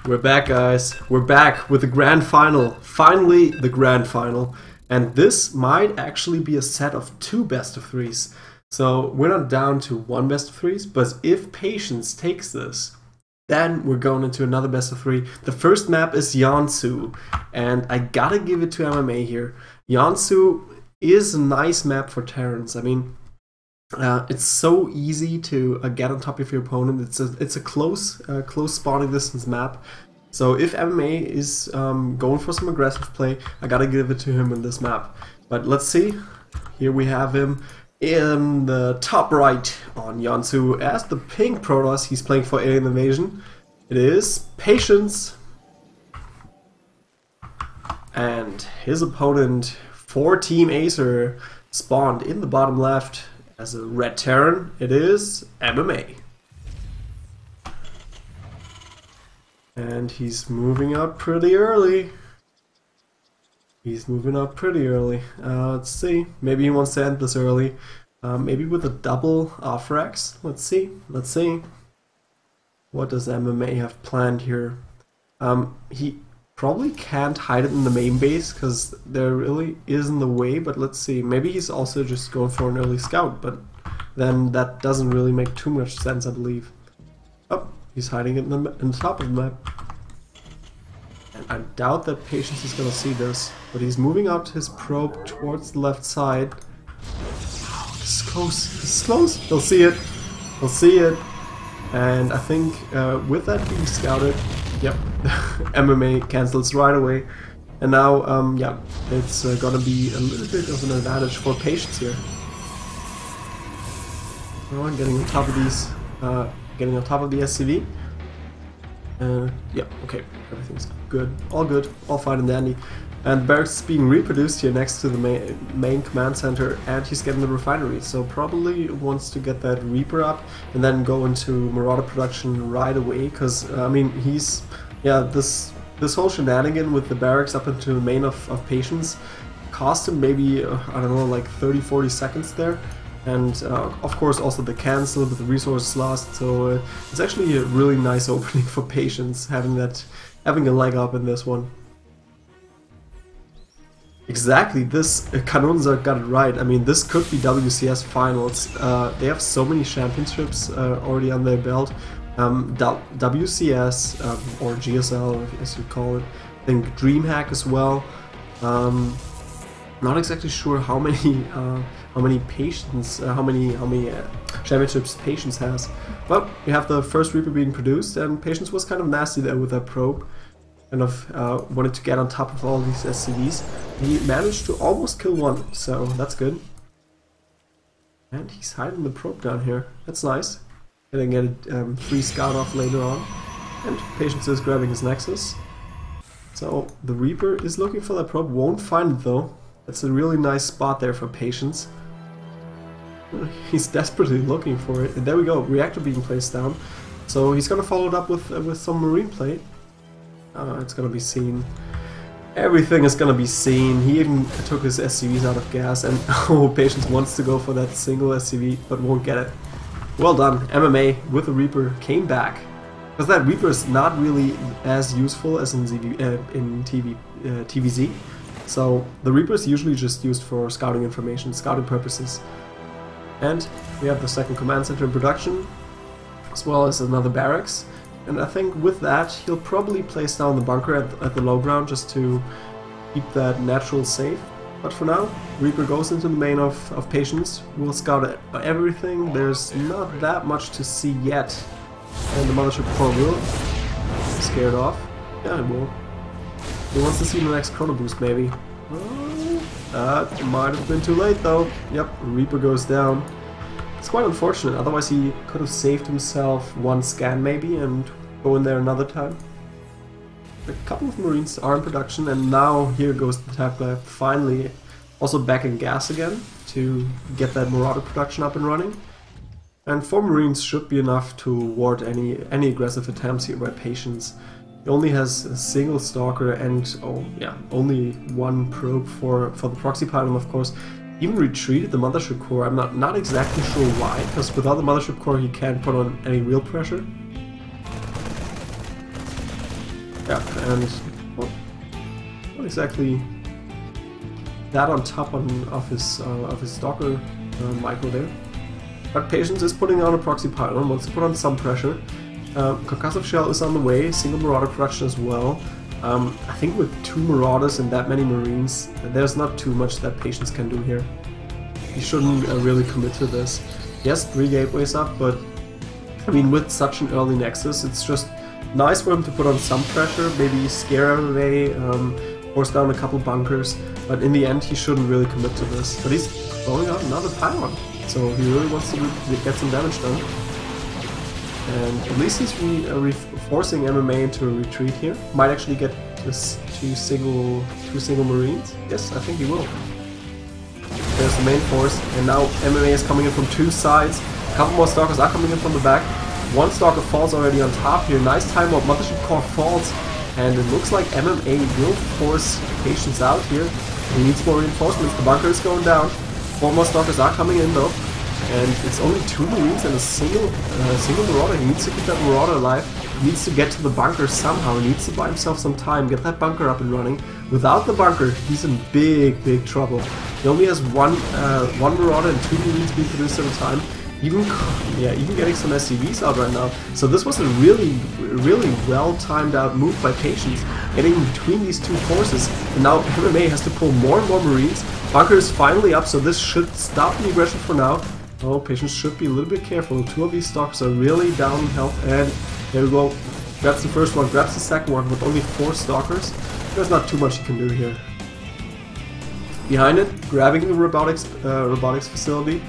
We're back, guys. We're back with the grand final. Finally, the grand final. And this might actually be a set of 2 best of 3s. So we're not down to 1 best of 3s, but if Patience takes this, then we're going into another best of 3. The first map is Yansu, and I gotta give it to MMA here. Yansu is a nice map for Terrans. I mean, it's so easy to get on top of your opponent. It's a close spawning distance map. So if MMA is going for some aggressive play, I gotta give it to him in this map. But let's see. Here we have him in the top right on Yansu as the pink Protoss. He's playing for Alien Invasion. It is Patience. And his opponent for Team Acer spawned in the bottom left as a red Terran. It is MMA. And he's moving up pretty early. Let's see. Maybe he wants to end this early. Maybe with a double off-rax. Let's see. What does MMA have planned here? He probably can't hide it in the main base because there really isn't the way, but let's see. Maybe he's also just going for an early scout, but then that doesn't really make too much sense, I believe. Oh, he's hiding it in the top of the map. And I doubt that Patience is gonna see this, but he's moving out his probe towards the left side. It's close. They'll see it. And I think with that being scouted, yep, MMA cancels right away. And now, yeah, it's gonna be a little bit of an advantage for Patience here. Oh, getting on top of these, getting on top of the SCV. Yeah, okay, everything's good, all fine and dandy. And barracks is being reproduced here next to the main command center, and he's getting the refinery, so probably wants to get that Reaper up and then go into Marauder production right away, because I mean this whole shenanigan with the barracks up into the main of Patience cost him maybe I don't know, like 30-40 seconds there. And of course also the cancel with the resources lost, so it's actually a really nice opening for Patience, having a leg up in this one. Exactly, this Kanonsa got it right. I mean, this could be WCS finals. They have so many championships already on their belt. WCS or GSL, as you call it. I think DreamHack as well. Not exactly sure how many championships Patience has, but we have the first Reaper being produced, and Patience was kind of nasty there with that probe. Kind of wanted to get on top of all these SCVs. He managed to almost kill one, so that's good. And he's hiding the probe down here. That's nice. Gonna get a free scout off later on. And Patience is grabbing his Nexus. So the Reaper is looking for that probe, won't find it though. That's a really nice spot there for Patience. He's desperately looking for it. And there we go, reactor being placed down. So he's gonna follow it up with some marine plate. It's gonna be seen. Everything is gonna be seen. He even took his SCVs out of gas, and oh, Patience wants to go for that single SCV, but won't get it. Well done. MMA with the Reaper came back. Because that Reaper is not really as useful as in TVZ. So the Reaper is usually just used for scouting information, scouting purposes. And we have the second command center in production, as well as another barracks. And I think with that, he'll probably place down the bunker at the low ground just to keep that natural safe. But for now, Reaper goes into the main of Patience. We'll scout everything. There's not that much to see yet. And the Mothership Core will. Scared off. Yeah, it will. He wants to see the next Chrono Boost, maybe. That might have been too late, though. Yep, Reaper goes down. It's quite unfortunate, otherwise he could have saved himself one scan maybe and go in there another time. A couple of Marines are in production, and now here goes the Tapper finally also back in gas again to get that Marauder production up and running. And 4 Marines should be enough to ward any aggressive attempts here by Patience. He only has a single Stalker and, oh yeah, only 1 probe for the proxy pylon, of course. Even retreated the Mothership Core. I'm not exactly sure why, because without the Mothership Core he can't put on any real pressure. Yeah, and well, not exactly that on top of his Stalker micro there. But Patience is putting on a proxy pylon, wants to put on some pressure. Concussive Shell is on the way, single Marauder production as well. I think with 2 Marauders and that many Marines, there's not too much that Patience can do here. He shouldn't really commit to this. He has 3 gateways up, but I mean, with such an early Nexus, it's just nice for him to put on some pressure, maybe scare away, force down a couple bunkers, but in the end he shouldn't really commit to this. But he's throwing out another pylon, so he really wants to get some damage done. And at least he's forcing MMA into a retreat here. Might actually get this two single Marines. Yes, I think he will. There's the main force, and now MMA is coming in from 2 sides. A couple more Stalkers are coming in from the back. 1 Stalker falls already on top here. Nice time out. Mothership Core falls, and it looks like MMA will force Patience out here. He needs more reinforcements. The bunker is going down. 4 more Stalkers are coming in though. And it's only 2 Marines and a single Marauder. He needs to keep that Marauder alive. He needs to get to the bunker somehow. He needs to buy himself some time, get that bunker up and running. Without the bunker, he's in big trouble. He only has one Marauder and 2 Marines being produced at a time. Even getting some SCVs out right now. So this was a really well timed out move by Patience, getting between these 2 forces. And now MMA has to pull more and more Marines. Bunker is finally up, so this should stop the aggression for now. Oh, Patience should be a little bit careful. 2 of these Stalkers are really down in health, and there we go. Grabs the first one, grabs the second one with only 4 Stalkers. There's not too much he can do here. Behind it, grabbing the robotics facility,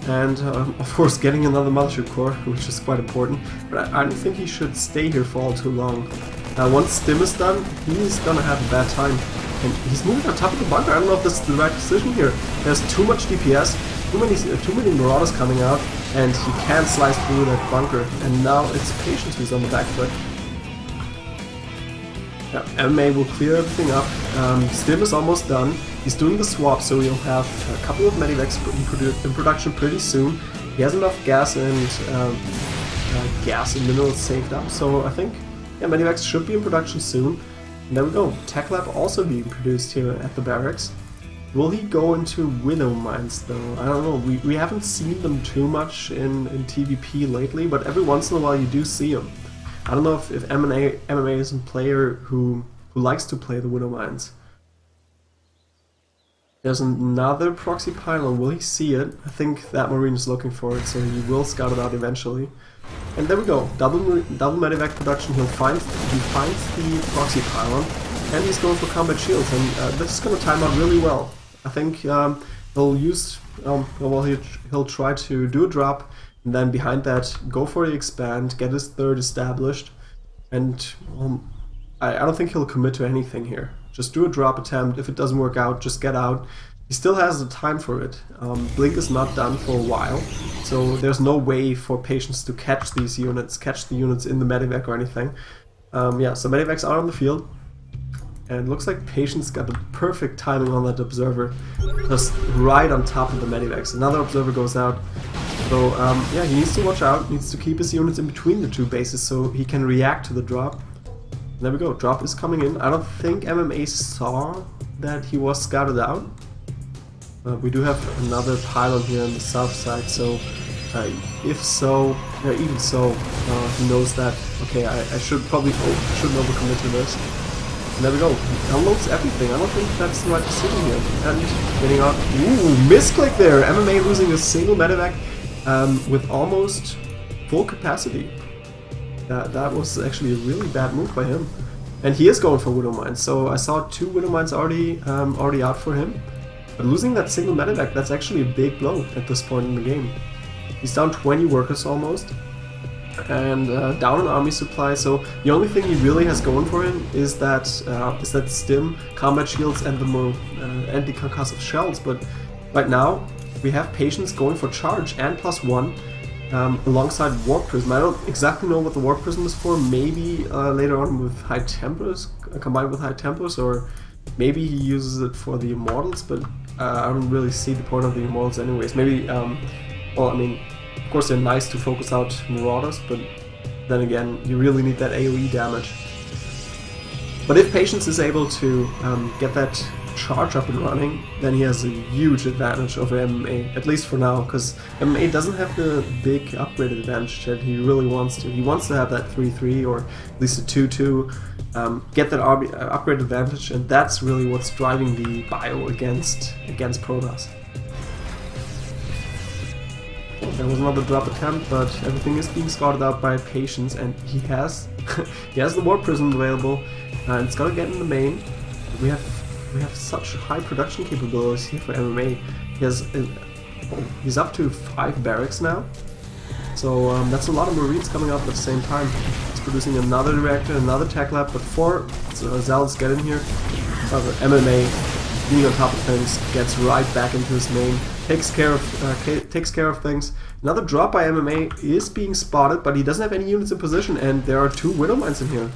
and of course getting another Mothership Core, which is quite important. But I don't think he should stay here for all too long. Once Stim is done, he's gonna have a bad time. And he's moving on top of the bunker. I don't know if this is the right decision here. There's too much DPS, too many Marauders coming out, and he can't slice through that bunker. And now it's Patience who's on the back foot. Yeah, MMA will clear everything up. Stim is almost done. He's doing the swap, so he'll have a couple of Medivacs in production pretty soon. He has enough gas and minerals saved up, so I think Medivacs should be in production soon. And there we go. Tech Lab also being produced here at the barracks. Will he go into Widow Mines though? I don't know. We haven't seen them too much in TVP lately, but every once in a while you do see them. I don't know if MMA is a player who likes to play the Widow Mines. There's another proxy pylon. Will he see it? I think that Marine is looking for it, so he will scout it out eventually. And there we go. Double Medivac production. He finds the proxy pylon, and he's going for combat shields. And this is going to time out really well. I think he'll try to do a drop, and then behind that go for the expand, get his 3rd established, and I don't think he'll commit to anything here. Just do a drop attempt. If it doesn't work out, just get out. He still has the time for it. Blink is not done for a while, so there's no way for Patience to catch these units, catch the units in the Medivac or anything. Yeah, so Medivacs are on the field, and it looks like Patience got the perfect timing on that Observer, just right on top of the Medivacs. Another Observer goes out, so yeah, he needs to watch out, needs to keep his units in between the 2 bases so he can react to the drop. There we go, drop is coming in. I don't think MMA saw that he was scouted out. We do have another pylon here on the south side, so if so, even so, he knows that, okay, I shouldn't overcommit to this. And there we go, he unloads everything. I don't think that's the right decision here. And getting out, ooh, misclick there! MMA losing a single Medivac with almost full capacity. That was actually a really bad move by him. And he is going for Widow Mines, so I saw 2 Widow Mines already out for him. But losing that single Medivac, that's actually a big blow at this point in the game. He's down 20 workers almost, and down an army supply, so the only thing he really has going for him is that Stim, combat shields, and the anti-concussive shells. But right now, we have Patience going for charge and +1, alongside Warp Prism. I don't exactly know what the Warp Prism is for, maybe later on with High Tempers, combined with High Tempers, or maybe he uses it for the Immortals, but I don't really see the point of the Immortals anyways. Maybe, well, I mean, of course they're nice to focus out Marauders, but then again, you really need that AoE damage. But if Patience is able to get that charge up and running, then he has a huge advantage over MMA, at least for now, because MMA doesn't have the big upgraded advantage that he really wants to. He wants to have that 3-3 or at least a 2-2, get that upgrade advantage, and that's really what's driving the bio against Protoss. There was another drop attempt, but everything is being scouted out by Patience, and he has he has the Warp Prism available, and it's gonna get in the main. We have such high production capabilities here for MMA. He's up to 5 barracks now, so that's a lot of Marines coming up at the same time. He's producing another reactor, another tech lab, but before Zealots get in here, MMA, being on top of things, gets right back into his main, takes care of things. Another drop by MMA is being spotted, but he doesn't have any units in position, and there are 2 Widow Mines in here.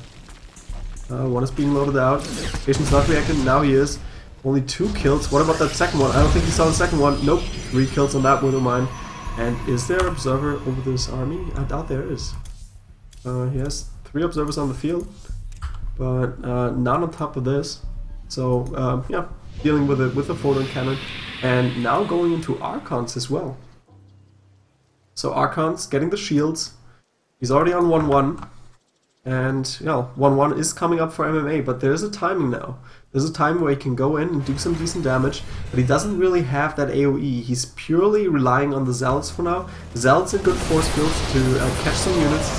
One is being loaded out. Patience not reacting, now he is. Only 2 kills. What about that second one? I don't think he saw the second one. Nope, 3 kills on that Widow Mine. And is there an observer over this army? I doubt there is. He has 3 observers on the field, but not on top of this. So yeah, dealing with a photon cannon, and now going into Archons as well. So Archons getting the shields. He's already on 1-1. And yeah, 1-1 is coming up for MMA, but there's a timing now. There's a time where he can go in and do some decent damage, but he doesn't really have that AoE. He's purely relying on the Zealots for now. Zealots in good force fields to catch some units.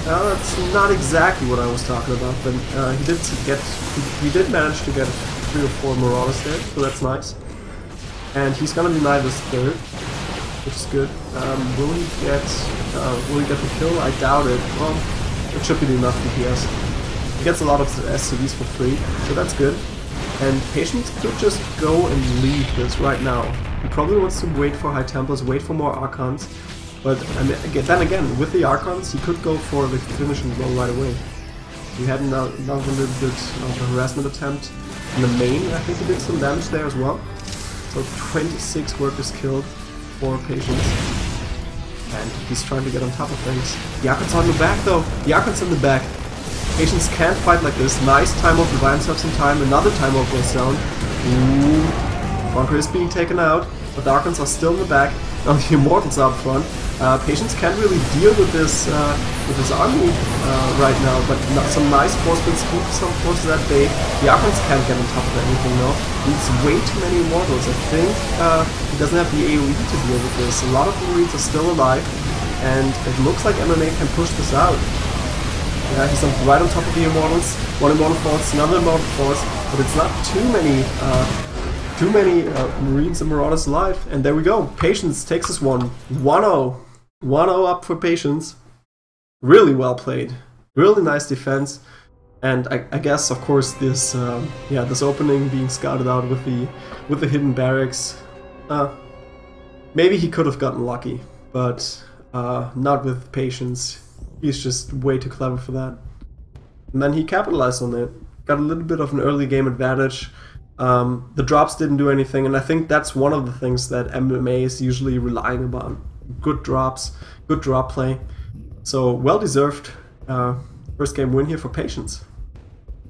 That's not exactly what I was talking about, but he did manage to get 3 or 4 Marauders there, so that's nice. And he's gonna deny this third, which is good. Will he get the kill? I doubt it. Well, it should be enough DPS. He gets a lot of SCVs for free, so that's good. And Patience could just go and leave this right now. He probably wants to wait for High Templars, wait for more Archons. But then again, with the Archons, he could go for the finishing blow right away. He had another little bit of a harassment attempt in the main. I think he did some damage there as well. So 26 workers killed for Patience. And he's trying to get on top of things. The Archon's on the back though. The Archon's in the back. Patience can't fight like this. Nice time off to buy himself some time. Another time off goes down. Ooh. Bunker is being taken out, but the Archons are still in the back. Now the Immortals are up front. Patience can't really deal with this army right now, but some nice force fields keep some forces at bay. The Archons can't get on top of anything now. Needs way too many Immortals. I think he doesn't have the AoE to deal with this. A lot of the Marines are still alive, and it looks like MMA can push this out. Yeah, he's right on top of the Immortals. One Immortal force, another Immortal force, but it's not too many Marines and Marauders alive. And there we go. Patience takes this one. 1-0. 1-0 up for Patience. Really well played. Really nice defense. And I guess, of course, this this opening being scouted out with the hidden barracks. Maybe he could have gotten lucky, but not with Patience. He's just way too clever for that. And then he capitalized on it. Got a little bit of an early game advantage. The drops didn't do anything, and I think that's one of the things that MMA is usually relying upon. Good drops, good drop play. So well-deserved first game win here for Patience.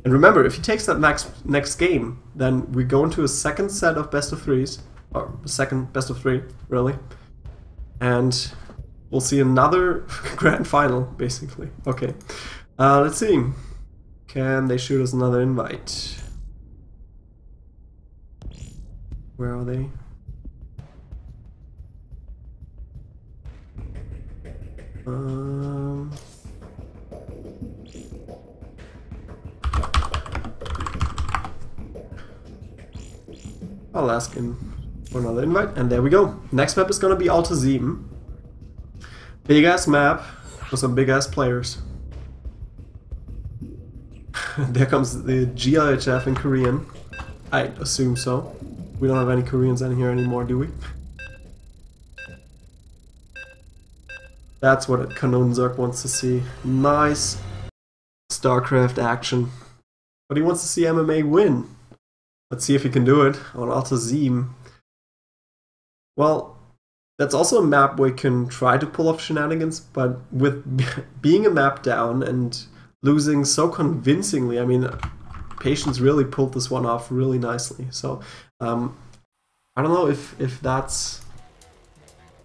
And remember, if he takes that next game, then we go into a second set of best of threes, or second best of 3, really. And we'll see another grand final, basically. Okay, let's see. Can they shoot us another invite? Where are they? I'll ask him for another invite, and there we go. Next map is gonna be Alta 7. Big ass map for some big ass players. There comes the GLHF in Korean. I assume so. We don't have any Koreans in here anymore, do we? That's what Kanon Zerk wants to see. Nice StarCraft action. But he wants to see MMA win. Let's see if he can do it on Alta 7. Well, that's also a map where you can try to pull off shenanigans, but with being a map down and losing so convincingly, I mean, Patience really pulled this one off really nicely. So I don't know if that's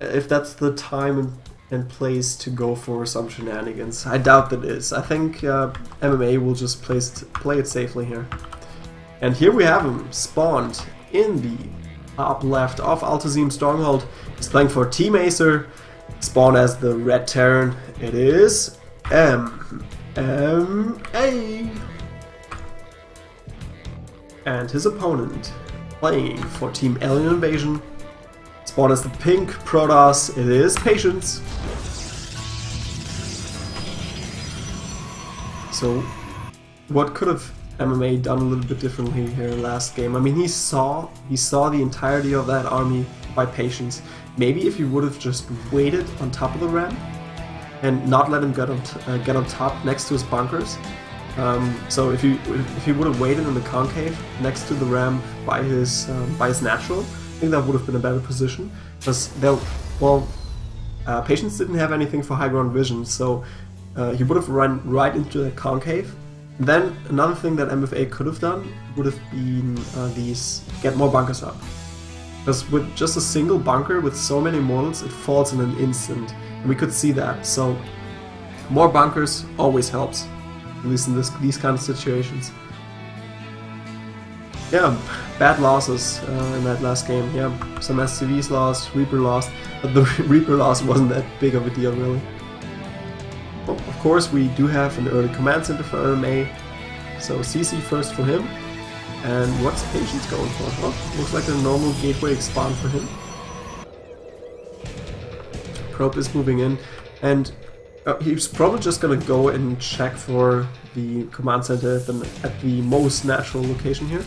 the time and place to go for some shenanigans. I doubt that is. I think MMA will just play it safely here. And here we have him, spawned in the top left of Altazim Stronghold. He's playing for Team Acer, spawned as the Red Terran. It is MMA. And his opponent, playing for Team Alien Invasion, spawned as the Pink Protoss. It is Patience. So, what could have MMA done a little bit differently here last game? I mean, he saw the entirety of that army by Patience. Maybe if he would have just waited on top of the ramp and not let him get on top next to his bunkers. So if he would have waited in the concave next to the ramp by his natural, I think that would have been a better position. Because Patience didn't have anything for high ground vision, so he would have run right into the concave. Then another thing that MFA could have done would have been get more bunkers up. Because with just a single bunker with so many mortals, it falls in an instant. And we could see that. So more bunkers always helps, at least in these kind of situations. Yeah, bad losses in that last game. Yeah, some SCVs lost, Reaper lost, but the Reaper loss wasn't that big of a deal really. Well, of course, we do have an early command center for MMA, so CC first for him. And what's Patience going for? Well, looks like a normal gateway expand for him. Probe is moving in, and he's probably just gonna go and check for the command center at the most natural location here.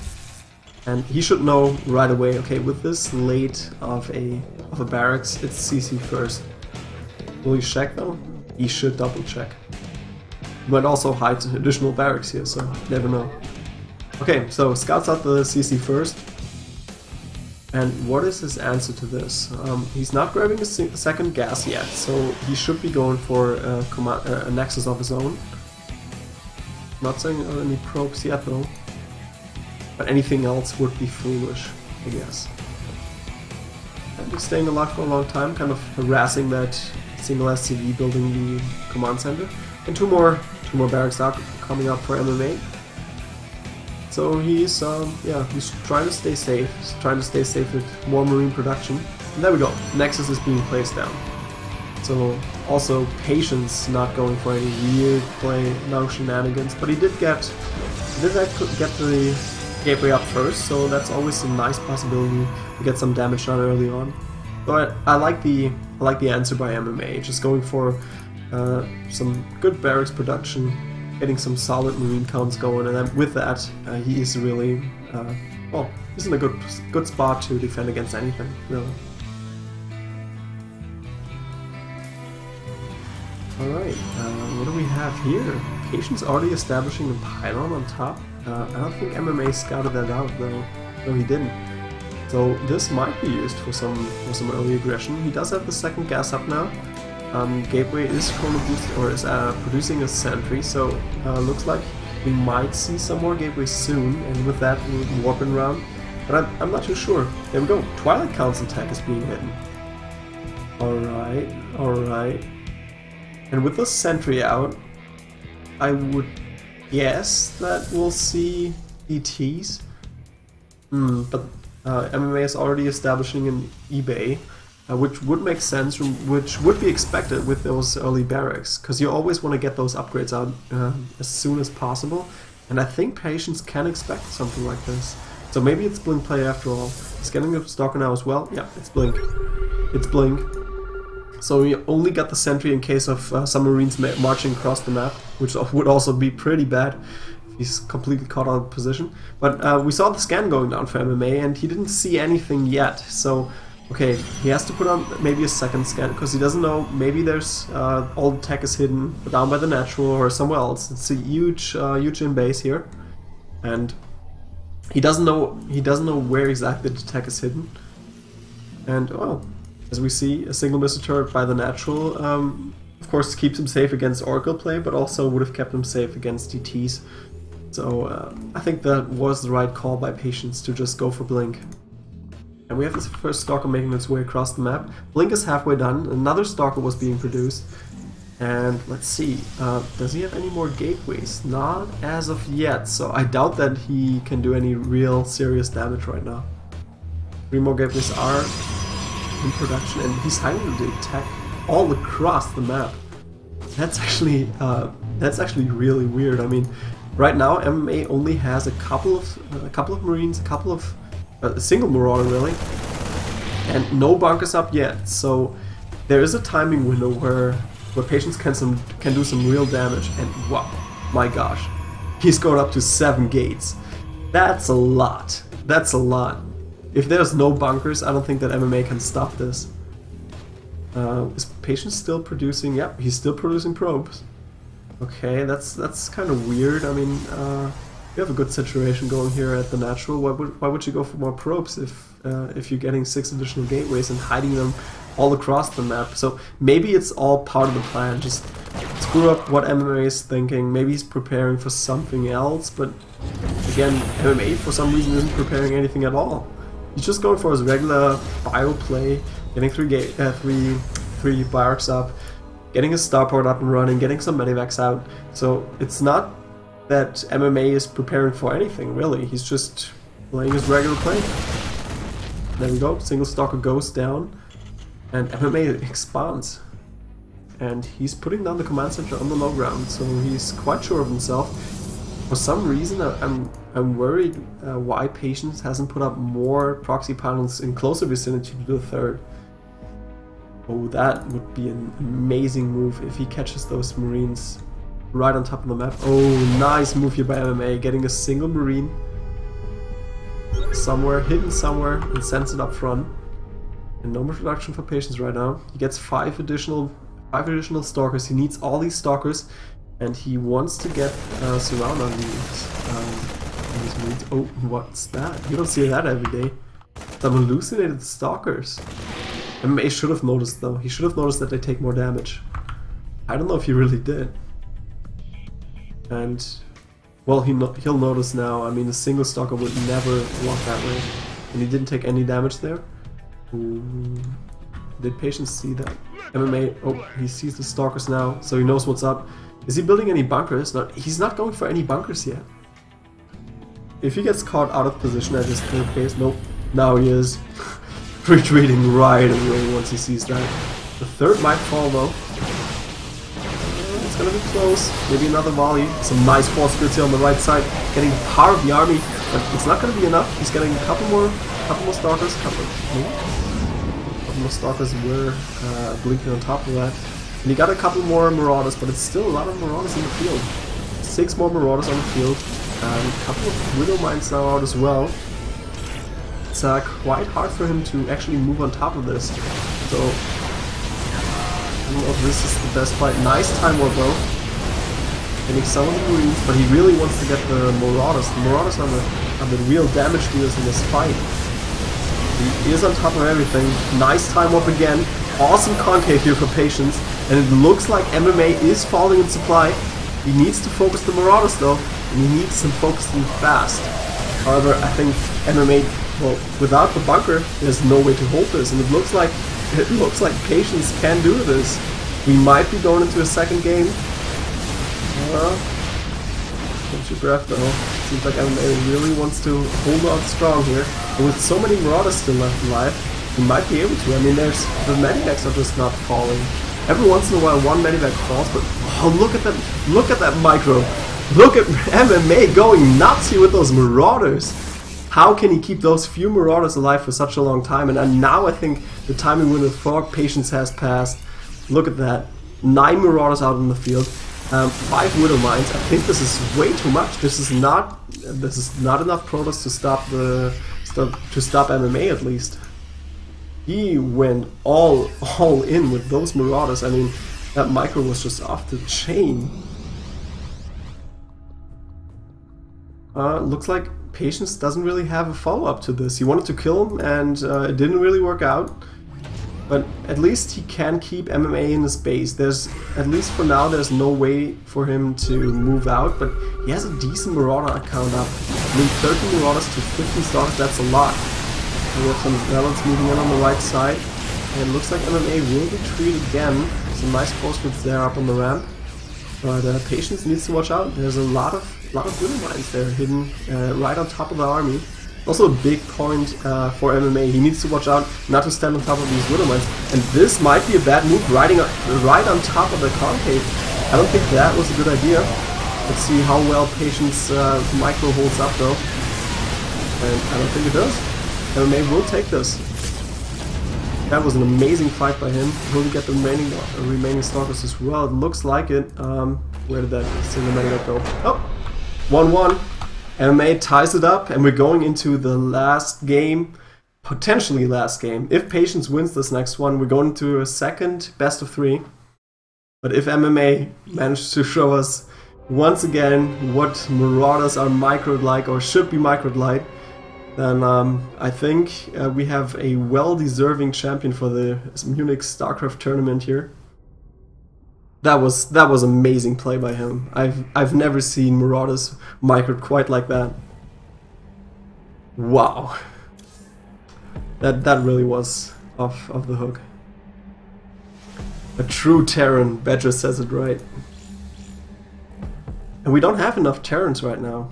And he should know right away, okay, with this late of a barracks, it's CC first. Will he check though? He should double check. He might also hide additional barracks here, so never know. Okay, so scouts out the CC first. And what is his answer to this? He's not grabbing a second gas yet, so he should be going for a nexus of his own. Not saying any probes yet though. But anything else would be foolish, I guess. And he's staying alive for a long time, kind of harassing that single SCV building the command center. And two more barracks are coming up for MMA. So he's trying to stay safe. He's trying to stay safe with more marine production. And there we go. Nexus is being placed down. So also Patience not going for any weird play, no shenanigans. But he did get the gateway up first, so that's always a nice possibility to get some damage done early on. So I like the answer by MMA, just going for some good barracks production, getting some solid marine counts going, and then with that he is really he's in a good spot to defend against anything, really. Alright, what do we have here? Patience already establishing a pylon on top. I don't think MMA scouted that out though. No, he didn't. So this might be used for some early aggression. He does have the second gas up now. Gateway is producing a sentry, so looks like we might see some more gateways soon, and with that we'll be warping around. But I'm not too sure. There we go. Twilight Council tech is being hidden. Alright. And with the sentry out, I would guess that we'll see ETs. But MMA is already establishing an eBay, which would make sense, which would be expected with those early barracks, because you always want to get those upgrades out as soon as possible. And I think Patience can expect something like this. So maybe it's Blink play after all. He's getting a Stalker now as well. Yeah, it's Blink. It's Blink. So we only got the sentry in case of some Marines marching across the map, which would also be pretty bad if he's completely caught out of position. But we saw the scan going down for MMA, and he didn't see anything yet. So, okay, he has to put on maybe a second scan, because he doesn't know, maybe there's all the tech is hidden down by the natural or somewhere else. It's a huge in base here, and he doesn't know where exactly the tech is hidden. And well, as we see, a single missile turret by the natural, of course keeps him safe against Oracle play, but also would have kept him safe against DTs. So I think that was the right call by Patience to just go for Blink. And we have this first Stalker making its way across the map. Blink is halfway done, another Stalker was being produced. And let's see, does he have any more gateways? Not as of yet, so I doubt that he can do any real serious damage right now. 3 more gateways are in production, and he's hiding the attack all across the map. That's actually really weird. I mean, right now MMA only has a couple of Marines, a single Marauder really, and no bunkers up yet. So there is a timing window where Patience can do some real damage, and wow, my gosh, he's going up to 7 gates. That's a lot. That's a lot. If there's no bunkers, I don't think that MMA can stop this. Is Patience still producing? Yep, he's still producing probes. Okay, that's kind of weird. I mean, you have a good situation going here at the natural. Why would you go for more probes if you're getting 6 additional gateways and hiding them all across the map? So maybe it's all part of the plan. Just screw up what MMA is thinking. Maybe he's preparing for something else. But again, MMA for some reason isn't preparing anything at all. He's just going for his regular bio play, getting 3 barracks up, getting his starport up and running, getting some medivacs out. So it's not that MMA is preparing for anything, really. He's just playing his regular play. There we go, single stalker goes down, and MMA expands. And he's putting down the command center on the low ground, so he's quite sure of himself. For some reason, I'm worried why Patience hasn't put up more proxy panels in closer vicinity to the 3rd. Oh, that would be an amazing move if he catches those Marines right on top of the map. Oh, nice move here by MMA, getting a single Marine somewhere, hidden somewhere, and sends it up front. And no more production for Patience right now. He gets 5 additional stalkers. He needs all these stalkers, and he wants to get surround on these Marines. Oh, what's that? You don't see that every day. Some hallucinated stalkers. MMA should have noticed though. He should have noticed that they take more damage. I don't know if he really did. And well, he'll notice now. I mean, a single stalker would never walk that way, and he didn't take any damage there. Ooh. Did Patience see that? MMA. Oh, he sees the stalkers now, so he knows what's up. Is he building any bunkers? No, he's not going for any bunkers yet. If he gets caught out of position at his 3rd base, nope. Now he is. Retreating right away once he sees that. The 3rd might fall though. It's gonna be close. Maybe another volley. Some nice force fields here on the right side, getting part of the army, but it's not gonna be enough. He's getting a couple more stalkers. Couple more stalkers were blinking on top of that. And he got a couple more marauders, but it's still a lot of marauders in the field. 6 more marauders on the field. A couple of widow mines now out as well. It's quite hard for him to actually move on top of this. So I don't know if this is the best fight. Nice time warp though. Getting some of the Marines, but he really wants to get the Marauders. The Marauders are the real damage dealers in this fight. He is on top of everything. Nice time warp again. Awesome concave here for Patience. And it looks like MMA is falling in supply. He needs to focus the Marauders though, and he needs them focusing fast. However, I think MMA, well, without the bunker, there's no way to hold this, and it looks like Patience can do this. We might be going into a 2nd game. Hold your breath though. Seems like MMA really wants to hold on strong here. And with so many Marauders still left alive, he might be able to. I mean, the medivacs are just not falling. Every once in a while, one medivac falls, but oh, look at that micro. Look at MMA going nuts here with those Marauders. How can he keep those few Marauders alive for such a long time? And now I think the timing window for Patience has passed. Look at that. 9 Marauders out in the field. 5 Widow Mines. I think this is way too much. This is not enough Protoss to stop MMA at least. He went all in with those Marauders. I mean, that micro was just off the chain. Looks like Patience doesn't really have a follow-up to this. He wanted to kill him, and it didn't really work out. But at least he can keep MMA in his base. There's, at least for now, there's no way for him to move out, but he has a decent Marauder account up. I mean, 13 Marauders to 15 Stalkers, that's a lot. And we have some Zealots moving in on the right side. And it looks like MMA will retreat again. Some nice force there up on the ramp. But Patience needs to watch out. There's a lot of Widow Mines there hidden right on top of the army. Also a big point for MMA. He needs to watch out not to stand on top of these Widow Mines. And this might be a bad move, right on top of the concave. I don't think that was a good idea. Let's see how well Patience micro holds up though. And I don't think it does. MMA will take this. That was an amazing fight by him. Will he get the remaining Stalkers as well? It looks like it. Where did that cinematic go? Oh! 1-1. MMA ties it up, and we're going into the last game. Potentially last game. If Patience wins this next one, we're going to a second best of 3. But if MMA manages to show us once again what Marauders are microed like, or should be microed like, then I think we have a well-deserving champion for the Munich StarCraft Tournament here. That was amazing play by him. I've never seen Marauders microed quite like that. Wow, that really was off the hook. A true Terran. Badger says it right. And we don't have enough Terrans right now.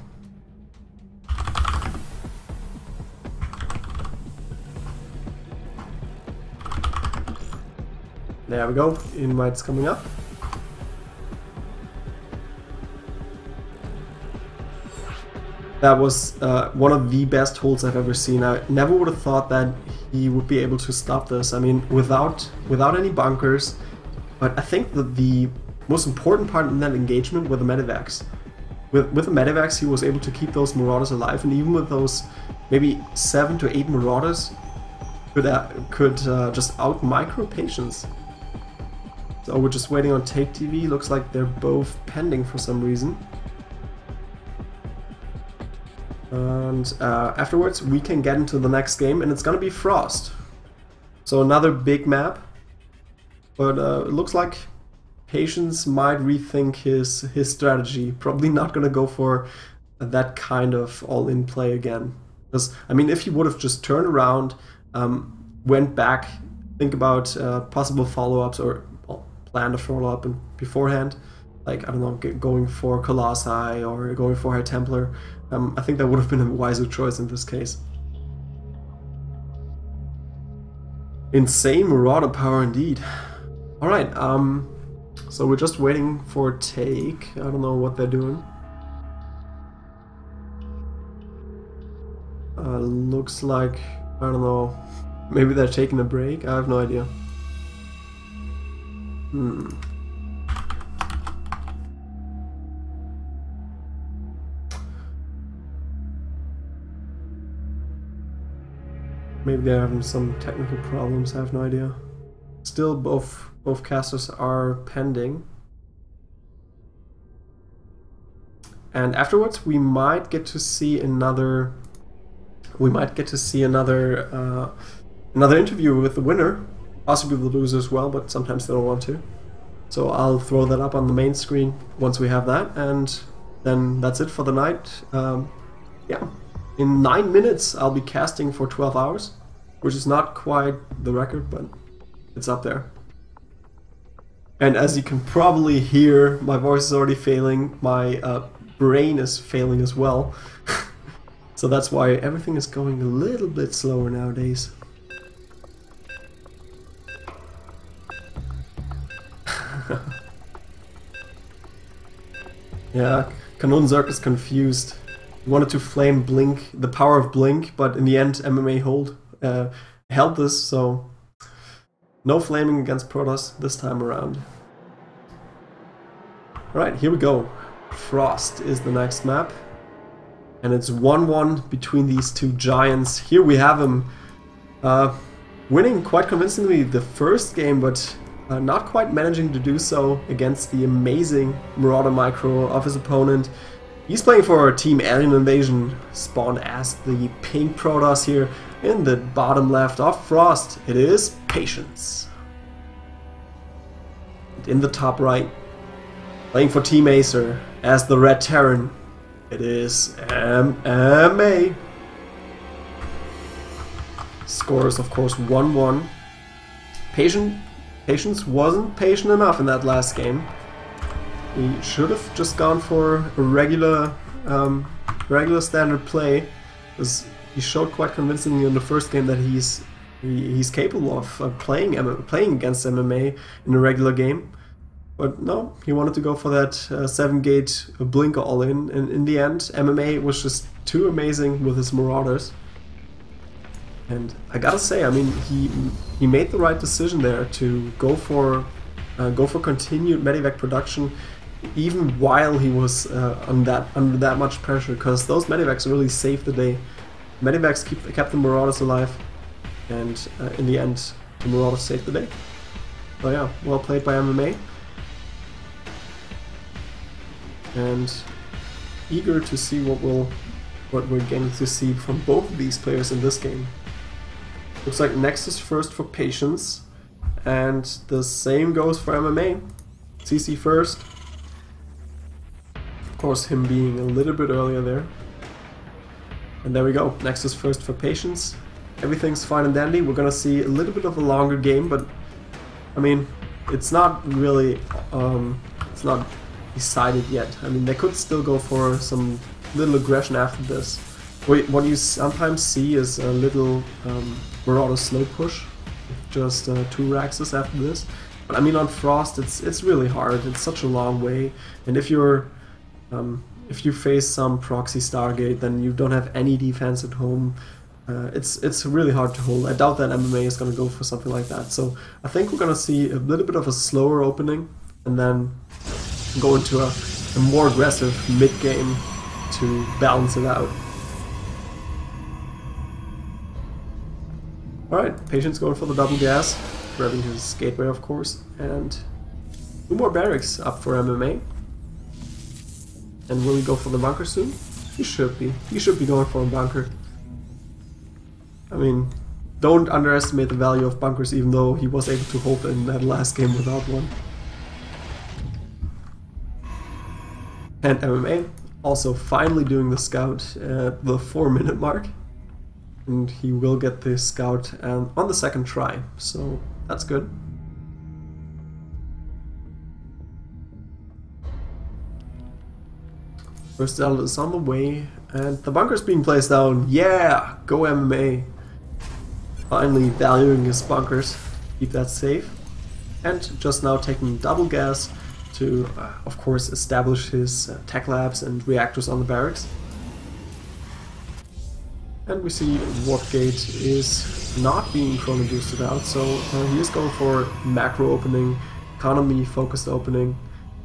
There we go, invites coming up. That was one of the best holds I've ever seen. I never would have thought that he would be able to stop this. I mean, without any bunkers. But I think that the most important part in that engagement were the medivacs. With the medivacs, he was able to keep those Marauders alive, and even with those maybe 7 to 8 Marauders, could just out micro Patience. So we're just waiting on Take TV. Looks like they're both pending for some reason. And afterwards we can get into the next game, and it's gonna be Frost. So another big map. But it looks like Patience might rethink his strategy. Probably not gonna go for that kind of all-in play again. Because, I mean, if he would have just turned around, went back, think about possible follow-ups, or planned a follow-up beforehand, like, I don't know, going for Colossi or going for High Templar, I think that would have been a wiser choice in this case. Insane Marauder power indeed. Alright, so we're just waiting for Take. I don't know what they're doing. Looks like, I don't know, maybe they're taking a break? I have no idea. Maybe they're having some technical problems, I have no idea. Still, both casters are pending. And afterwards we might get to see another another interview with the winner, possibly the loser as well, but sometimes they don't want to. So I'll throw that up on the main screen once we have that, and then that's it for the night. Yeah. In 9 minutes, I'll be casting for 12 hours, which is not quite the record, but it's up there. And as you can probably hear, my voice is already failing, my brain is failing as well. So that's why everything is going a little bit slower nowadays. Yeah, Kanonzerk is confused. He wanted to flame Blink, the power of Blink, but in the end MMA held this, so no flaming against Protoss this time around. Alright, here we go. Frost is the next map. And it's 1-1 between these two giants. Here we have him winning quite convincingly the first game, but not quite managing to do so against the amazing Marauder micro of his opponent. He's playing for Team Alien Invasion, spawned as the pink Protoss here. In the bottom left of Frost, it is Patience. And in the top right, playing for Team Acer as the Red Terran, it is MMA. Score is of course 1-1. Patience wasn't patient enough in that last game. He should have just gone for a regular standard play, because he showed quite convincingly in the first game that he's capable of playing against MMA in a regular game. But no, he wanted to go for that 7-gate blink all-in, and in the end MMA was just too amazing with his Marauders. And I gotta say, I mean, he made the right decision there to go for continued medivac production, even while he was under that much pressure, because those medivacs really saved the day. Medivacs kept the Marauders alive, and in the end, the Marauders saved the day. So yeah, well played by MMA. And eager to see what we're getting to see from both of these players in this game. Looks like Nexus first for Patience, and the same goes for MMA. CC first. Of course, him being a little bit earlier there. And there we go, Nexus first for Patience. Everything's fine and dandy. We're gonna see a little bit of a longer game, but I mean, it's not really, it's not decided yet. I mean, they could still go for some little aggression after this. What you sometimes see is a little Marauder slow push, just 2 Raxes after this. But I mean, on Frost, it's really hard. It's such a long way, and if you face some proxy Stargate, then you don't have any defense at home. It's really hard to hold. I doubt that MMA is going to go for something like that. So I think we're going to see a little bit of a slower opening, and then go into a more aggressive mid-game to balance it out. Alright, Patience going for the double gas, grabbing his gateway of course, and 2 more barracks up for MMA. And will he go for the bunker soon? He should be. He should be going for a bunker. I mean, don't underestimate the value of bunkers, even though he was able to hold in that last game without one. And MMA also finally doing the scout at the 4-minute mark. And he will get the scout on the 2nd try, so that's good. First Zelda is on the way, and the bunker's being placed down. Yeah! Go MMA! Finally valuing his bunkers, keep that safe. And just now taking double gas to, of course, establish his tech labs and reactors on the barracks. And we see Warpgate is not being chrono boosted out, so he is going for macro opening, economy focused opening,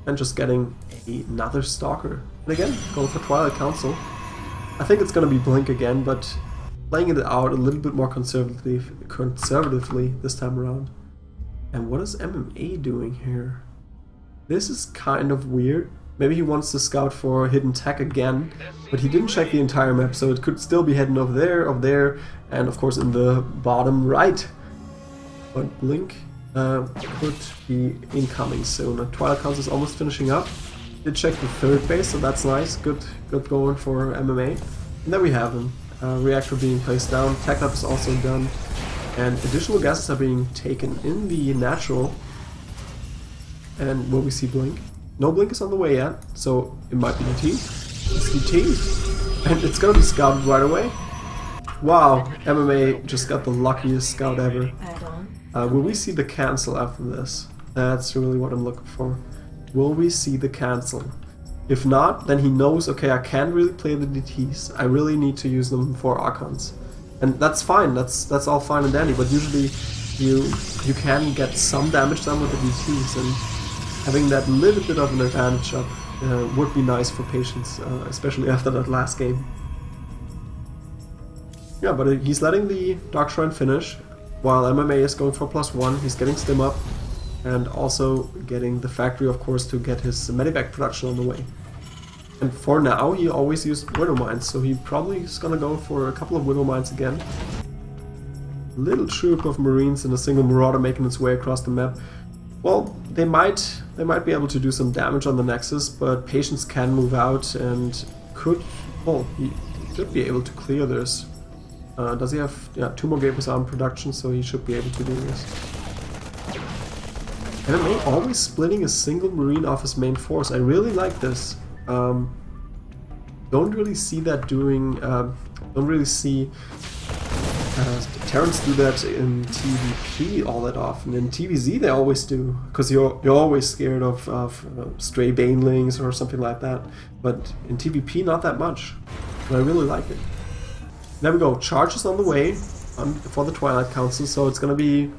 and just getting another Stalker. And again, going for Twilight Council. I think it's going to be Blink again, but playing it out a little bit more conservatively this time around. And what is MMA doing here? This is kind of weird. Maybe he wants to scout for hidden tech again, but he didn't check the entire map, so it could still be heading over there, and of course in the bottom right. But Blink could be incoming soon. Twilight Council is almost finishing up. Did check the 3rd base, so that's nice. Good going for MMA. And there we have him. Reactor being placed down. Tech lab is also done, and additional gases are being taken in the natural. And will we see Blink? No Blink is on the way yet, so it might be DT. It's DT, and it's gonna be scouted right away. Wow, MMA just got the luckiest scout ever. Will we see the cancel after this? That's really what I'm looking for. Will we see the cancel? If not, then he knows, okay, I can't really play the DTs. I really need to use them for Archons. And that's fine, that's all fine and dandy, but usually you can get some damage done with the DTs, and having that little bit of an advantage up would be nice for Patience, especially after that last game. Yeah, but he's letting the Dark Shrine finish, while MMA is going for +1. He's getting Stim up, and also getting the factory, of course, to get his medivac production on the way. And for now, he always used Widow Mines, so he probably is gonna go for a couple of Widow Mines again. Little troop of Marines and a single Marauder making its way across the map. Well, they might be able to do some damage on the Nexus, but Patience can move out and could... Oh, he should be able to clear this. Does he have... Yeah, 2 more Gapers are in production, so he should be able to do this. MMA always splitting a single Marine off his main force. I really like this. Don't really see that doing... don't really see... Terrans do that in TVP all that often. In TVZ they always do, because you're always scared of stray banelings or something like that. But in TVP not that much. And I really like it. There we go. Charges on the way for the Twilight Council. So it's gonna be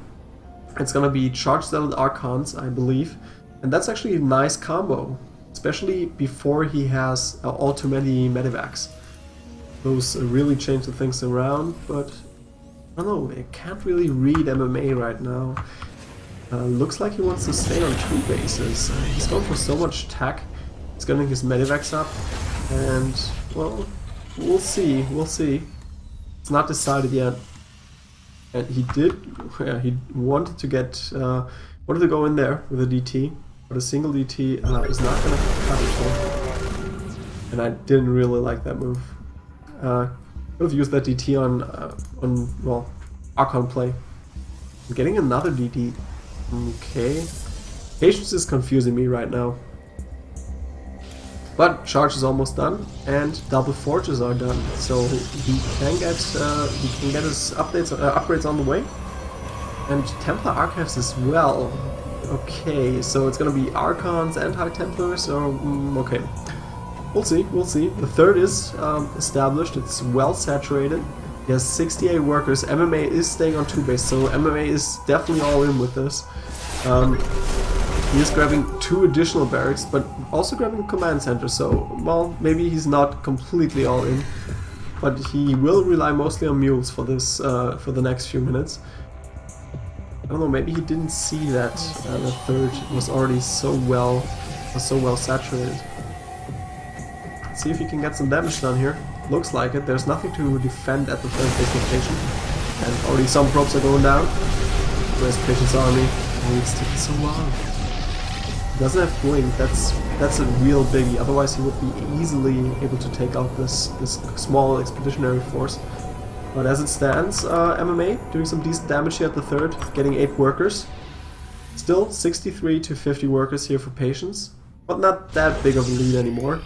Charge Zealot Archons, I believe, and that's actually a nice combo, especially before he has all too many Medivacs. Those really change the things around, but I don't know, I can't really read MMA right now. Looks like he wants to stay on 2 bases. He's going for so much tech. He's getting his Medivacs up, and well, we'll see. It's not decided yet. And he wanted to get wanted to go in there with a DT, but a single DT is not going to cut it here. And I didn't really like that move. Could have used that DT on well, Archon play. I'm getting another DT. Okay. Patience is confusing me right now. But Charge is almost done, and double Forges are done, so he can get his upgrades on the way, and Templar Archives as well. Okay, so it's gonna be Archons and High Templars, or okay, we'll see. The third is established. It's well saturated. He has 68 workers. MMA is staying on 2 base, so MMA is definitely all in with this. He is grabbing 2 additional barracks, but also grabbing a command center, so, well, maybe he's not completely all in, but he will rely mostly on mules for this, for the next few minutes. I don't know, maybe he didn't see that the third was already so well saturated. Let's see if he can get some damage done here. Looks like it. There's nothing to defend at the third base location, and already some probes are going down. Where's Patience Army? Oh, it's taking so long. Doesn't have blink, that's a real biggie, otherwise he would be easily able to take out this small expeditionary force. But as it stands, MMA doing some decent damage here at the third, getting 8 workers. Still 63 to 50 workers here for Patience, but not that big of a lead anymore.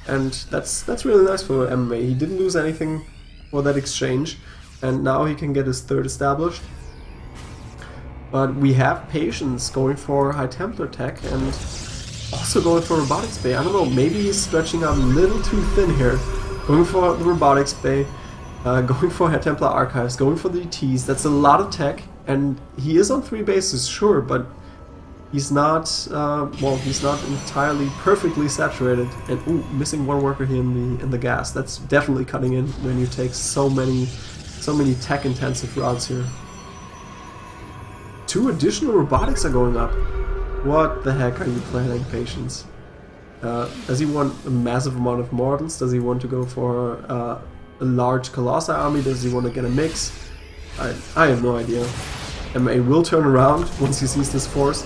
And that's really nice for MMA. He didn't lose anything for that exchange, and now he can get his third established. But we have Patience going for High Templar tech and also going for Robotics Bay. I don't know, maybe he's stretching out a little too thin here. Going for the Robotics Bay, going for High Templar Archives, going for the DTs. That's a lot of tech, and he is on 3 bases, sure, but he's not, well, he's not entirely perfectly saturated. And ooh, missing 1 worker here in the gas. That's definitely cutting in when you take so many tech-intensive routes here. 2 additional robotics are going up. What the heck are you planning, Patience? Does he want a massive amount of mortals? Does he want to go for a large Colossi army? Does he want to get a mix? I have no idea. MA will turn around once he sees this force.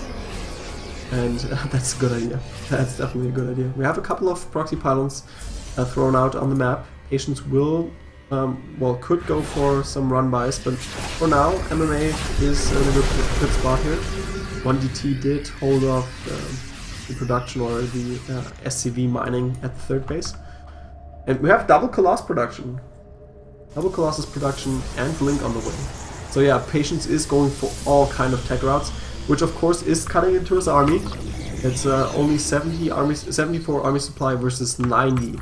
And that's a good idea. That's definitely a good idea. We have a couple of proxy pylons thrown out on the map. Patience will... well, could go for some run-bys, but for now, MMA is in a good spot here. 1 DT did hold off the production or the SCV mining at the third base. And we have double Colossus production. Double Colossus production and Blink on the way. So yeah, Patience is going for all kind of tech routes, which of course is cutting into his army. It's only 74 army supply versus 90.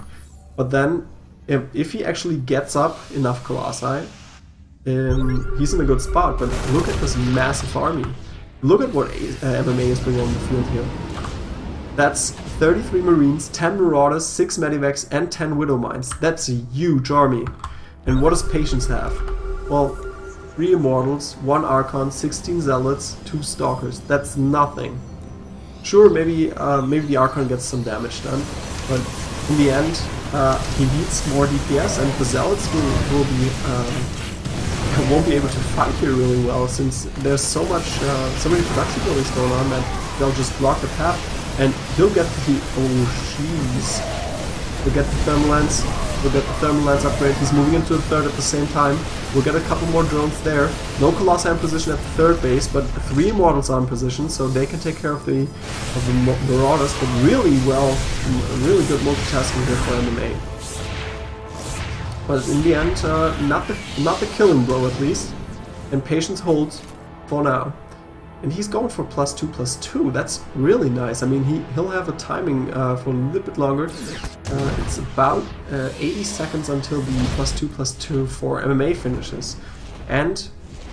But then, if he actually gets up enough Colossi, he's in a good spot. But look at this massive army. Look at what MMA is bringing on the field here. That's 33 Marines, 10 Marauders, 6 Medivacs, and 10 Widow Mines. That's a huge army. And what does Patience have? Well, 3 Immortals, 1 Archon, 16 Zealots, 2 Stalkers. That's nothing. Sure, maybe the Archon gets some damage done, but in the end, he needs more DPS, and the Zealots won't be able to fight here really well, since there's so many production buildings going on that they'll just block the path, and he'll get the We'll get the Thermal Lance. We'll get the Thermal Lance upgrade. He's moving into the third at the same time. We'll get a couple more drones there. No Colossi in position at the third base, but 3 Immortals are in position, so they can take care of the Marauders. But really good multitasking here for MMA. But in the end, not the killing blow at least. And Patience holds for now. And he's going for +2/+2. That's really nice. I mean, he'll have a timing for a little bit longer. It's about 80 seconds until the +2/+2 for MMA finishes. And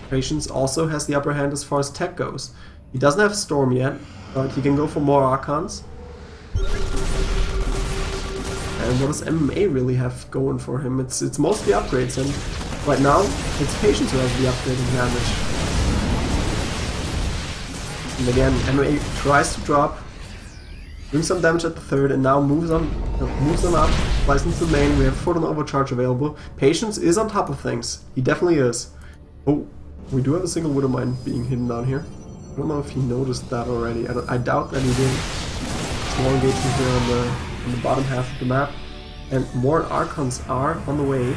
Patience also has the upper hand as far as tech goes. He doesn't have Storm yet, but he can go for more Archons. And what does MMA really have going for him? It's mostly upgrades, and right now it's Patience who has the upgrading damage. And again, MMA tries to drop, doing some damage at the third, and now moves on up, flies into the main. We have Photon Overcharge available. Patience is on top of things. He definitely is. Oh, we do have a single Widow Mine being hidden down here. I don't know if he noticed that already. I doubt that he did. Small engagement here on the bottom half of the map, and more Archons are on the way.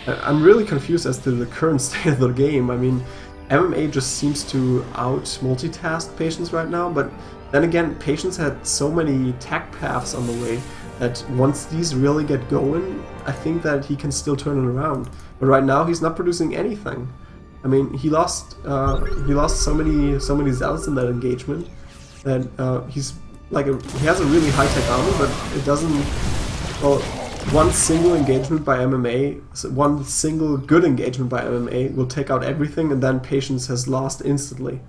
I'm really confused as to the current state of the game. I mean, MMA just seems to out-multitask Patience right now, but then again, Patience had so many tech paths on the way that once these really get going, I think that he can still turn it around. But right now, he's not producing anything. I mean, he lost so many Zealots in that engagement that he has a really high-tech army, but it doesn't. Well, one single engagement by MMA, one single good engagement by MMA will take out everything, and then Patience has lost instantly.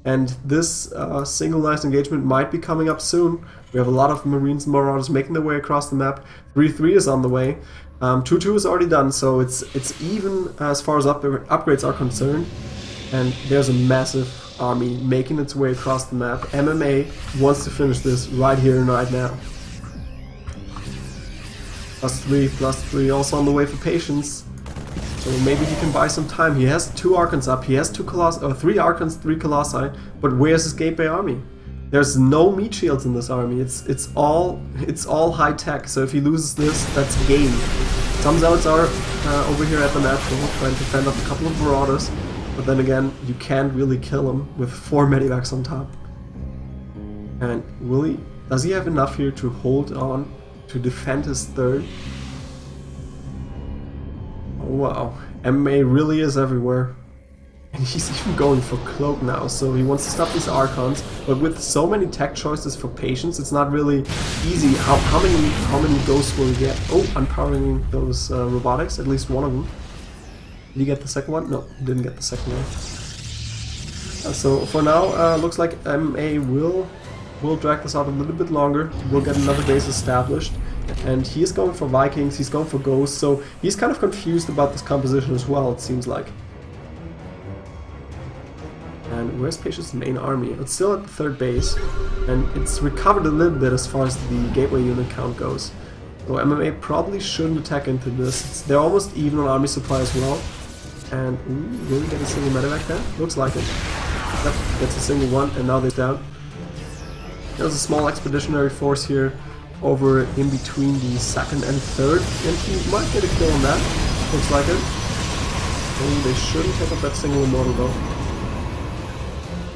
And this single nice engagement might be coming up soon. We have a lot of Marines and Marauders making their way across the map. 3-3 is on the way. 2-2 is already done, so it's even as far as upgrades are concerned. And there's a massive army making its way across the map. MMA wants to finish this right here and right now. +3/+3 also on the way for Patience. So maybe he can buy some time. He has 2 Archons up, he has 3 Archons, 3 Colossi, but where's his Gateway army? There's no meat shields in this army. It's all high tech, so if he loses this, that's game. Some Zealots are over here at the natural, trying to fend off a couple of Marauders, but then again, you can't really kill him with 4 Medivacs on top. And does he have enough here to hold on to defend his third? Oh wow, MMA really is everywhere. And he's even going for Cloak now, so he wants to stop these Archons, but with so many tech choices for Patience, it's not really easy. How many ghosts will he get? Oh, unpowering those robotics, at least one of them. Did he get the second one? No, he didn't get the second one. So for now, looks like MMA will drag this out a little bit longer. We'll get another base established, and he's going for Vikings, he's going for Ghosts, so he's kind of confused about this composition as well, it seems like. And where's Patience's main army? It's still at the third base, and it's recovered a little bit as far as the Gateway unit count goes. So MMA probably shouldn't attack into this. They're almost even on army supply as well. And will we get a single medevac there? Looks like it. Yep, gets a single one, and now they're down. There's a small expeditionary force here over in between the second and third, and he might get a kill on that. Looks like it. Oh, they shouldn't take up that single immortal though.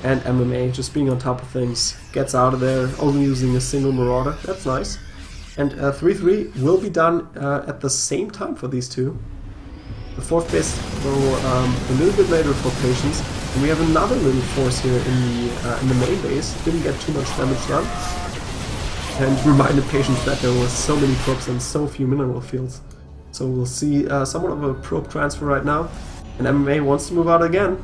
And MMA, just being on top of things, gets out of there, only using a single Marauder. That's nice. And 3-3 will be done at the same time for these two. The fourth base will a little bit later for Patience. And we have another little force here in the main base. Didn't get too much damage done. And reminded Patience that there was so many probes and so few mineral fields. So we'll see somewhat of a probe transfer right now. And MMA wants to move out again.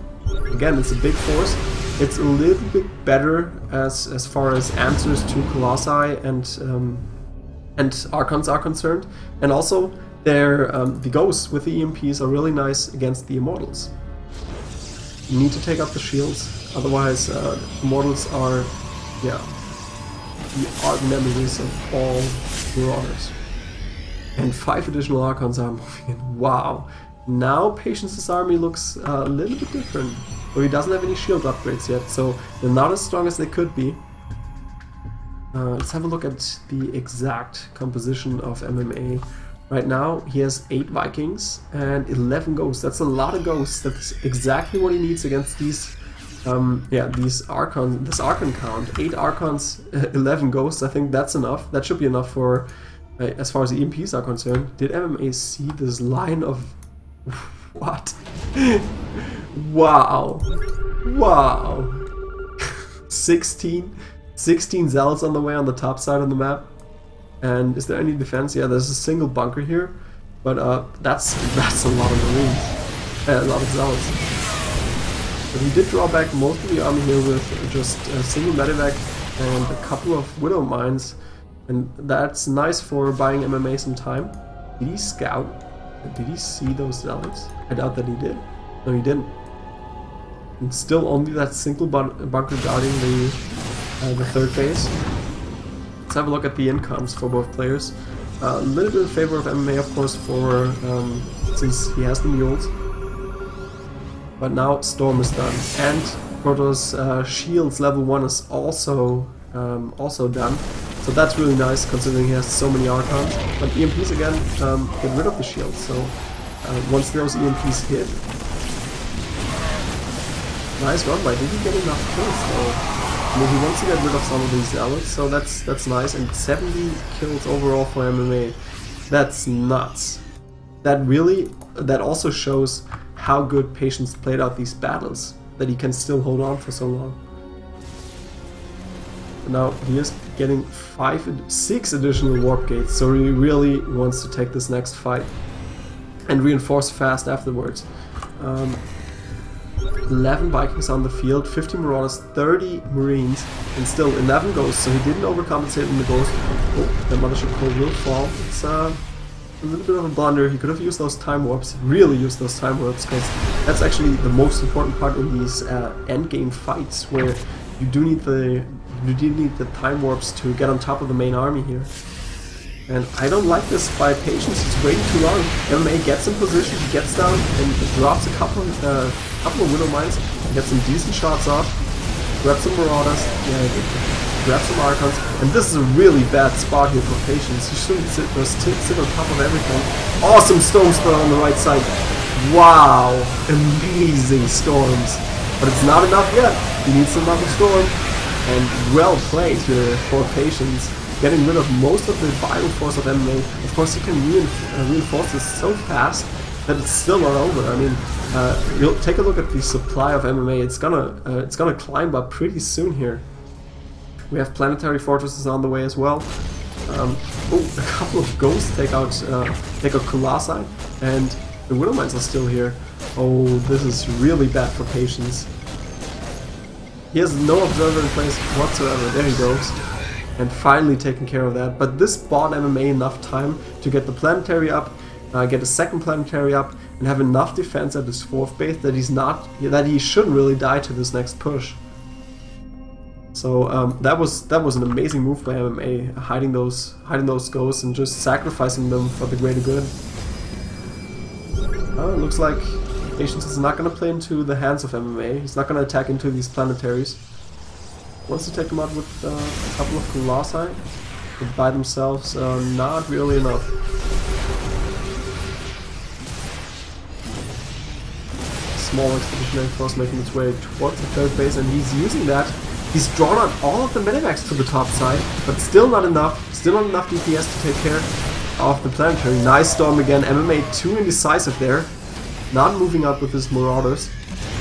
Again, it's a big force. It's a little bit better as far as answers to Colossi and Archons are concerned. And also, the Ghosts with the EMPs are really nice against the Immortals. You need to take out the shields, otherwise Immortals are, yeah, the art memories of all Marauders. And 5 additional Archons are moving in. Wow. Now Patience's army looks a little bit different. Though he doesn't have any shield upgrades yet, so they're not as strong as they could be. Let's have a look at the exact composition of MMA. Right now he has 8 Vikings and 11 Ghosts. That's a lot of Ghosts. That's exactly what he needs against these these Archons, this Archon count. 8 Archons, 11 Ghosts. I think that's enough. That should be enough for as far as the EMPs are concerned. Did MMA see this line of what? Wow. Wow. 16 Zealots on the way on the top side of the map. And is there any defense? Yeah, there's a single bunker here, but that's a lot of Marines, a lot of Zealots. But he did draw back most of the army here with just a single medevac and a couple of Widow Mines, and that's nice for buying MMA some time. Did he scout? Did he see those Zealots? I doubt that he did. No, he didn't. And still only that single bunker guarding the third base. Let's have a look at the incomes for both players. A little bit in favor of MMA, of course, for since he has the mules. But now Storm is done, and Protoss Shields level 1 is also done. So that's really nice, considering he has so many Archons. But EMPs again get rid of the shields. So once those EMPs hit, nice run by. Did he get enough kills though? I mean, he wants to get rid of some of these Zealots, so that's nice. And 70 kills overall for MMA. That's nuts. That also shows how good Patience played out these battles, that he can still hold on for so long. And now he is getting 6 additional warp gates, so he really wants to take this next fight and reinforce fast afterwards. 11 Vikings on the field, 50 Marauders, 30 Marines, and still 11 Ghosts, so he didn't overcompensate in the Ghost. Oh, the Mothership Core will fall. It's a little bit of a blunder. He could have used those time warps, really used those time warps, because that's actually the most important part in these endgame fights, where you do need the time warps to get on top of the main army here. And I don't like this by Patience. It's waiting too long. MMA gets in position, he gets down, and drops a couple of Widow Mines, gets some decent shots off, grabs some Marauders, grab some Archons, and this is a really bad spot here for Patience. You shouldn't sit on top of everything. Awesome Storm Spell on the right side. Wow, amazing storms. But it's not enough yet. He needs another storm. And well played here for Patience, getting rid of most of the vital force of MMA. Of course, he can reinforce this so fast that it's still not over. I mean, you'll take a look at the supply of MMA. It's gonna climb up pretty soon here. We have planetary fortresses on the way as well. Oh, a couple of Ghosts take out Colossi, and the Widow Mines are still here. Oh, this is really bad for Patience. He has no observer in place whatsoever. There he goes. And finally taking care of that. But this bought MMA enough time to get the planetary up, get a second planetary up, and have enough defense at his 4th base that he shouldn't really die to this next push. So that was an amazing move by MMA, hiding those Ghosts and just sacrificing them for the greater good. It looks like Patience is not going to play into the hands of MMA. He's not going to attack into these planetaries. Wants to take them out with a couple of Colossi, but by themselves not really enough. Small expeditionary force making its way towards the 3rd base, and he's using that. He's drawn on all of the medevacs to the top side, but still not enough. Still not enough DPS to take care of the planetary. Nice storm again. MMA too indecisive there. Not moving up with his Marauders.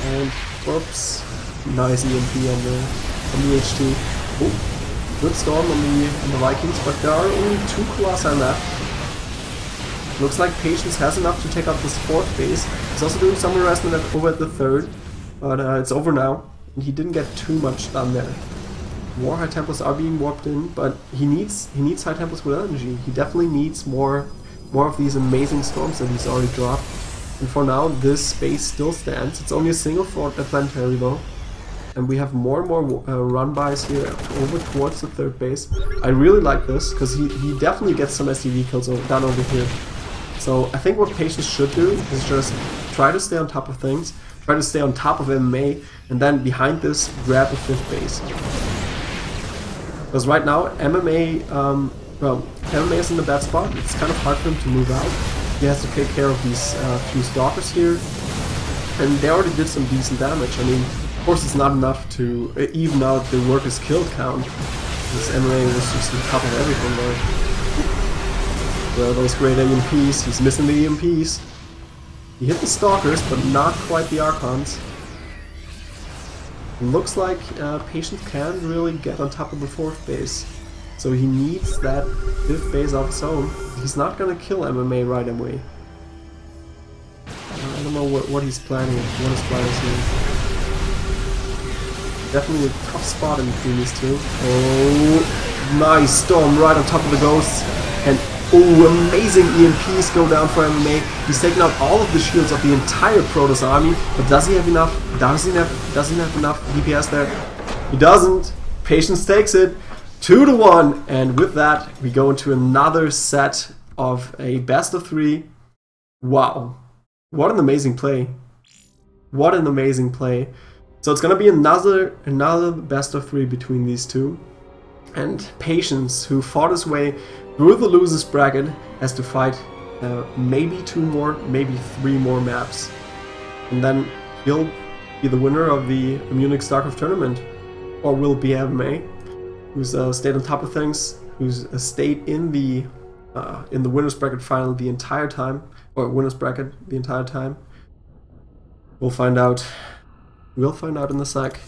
And whoops. Nice EMP on the HT. Oh, good storm on the Vikings, but there are only 2 Colossi left. Looks like Patience has enough to take out this 4th base. He's also doing some harassment over at the 3rd, but it's over now. And he didn't get too much done there. More High Templars are being warped in, but he needs High Templars with energy. He definitely needs more of these amazing storms that he's already dropped. And for now, this base still stands. It's only a single planetary though. and we have more and more run-bys here over towards the third base. I really like this, because he definitely gets some SDV kills down over here. So I think what Patience should do is just try to stay on top of things, try to stay on top of MMA, and then behind this, grab the 5th base. Because right now, MMA, well, MMA is in a bad spot. It's kind of hard for him to move out. He has to take care of these few stalkers here. And they already did some decent damage. I mean, of course it's not enough to even out the workers killed count. This MMA was just on top of everything there. Well, those great EMPs. He's missing the EMPs. He hit the stalkers, but not quite the Archons. Looks like Patience can't really get on top of the 4th base. So he needs that 5th base of his own. He's not gonna kill MMA right away. I don't know what he's planning, what his plan is here. Definitely a tough spot in between these two. Oh, nice Storm right on top of the Ghosts. And oh, amazing EMPs go down for MMA. He's taking out all of the shields of the entire Protoss army, but does he have enough? Does he have enough DPS there? He doesn't. Patience takes it 2-1, and with that we go into another set of a best of 3. Wow, what an amazing play! What an amazing play! So it's gonna be another best of 3 between these two, and Patience, who fought his way through the losers bracket, has to fight maybe 2 more, maybe 3 more maps, and then he'll be the winner of the Munich StarCraft Tournament, or will be MMA, who's stayed on top of things, who's stayed in the winners bracket final the entire time, or winners bracket the entire time. We'll find out. We'll find out in a sec.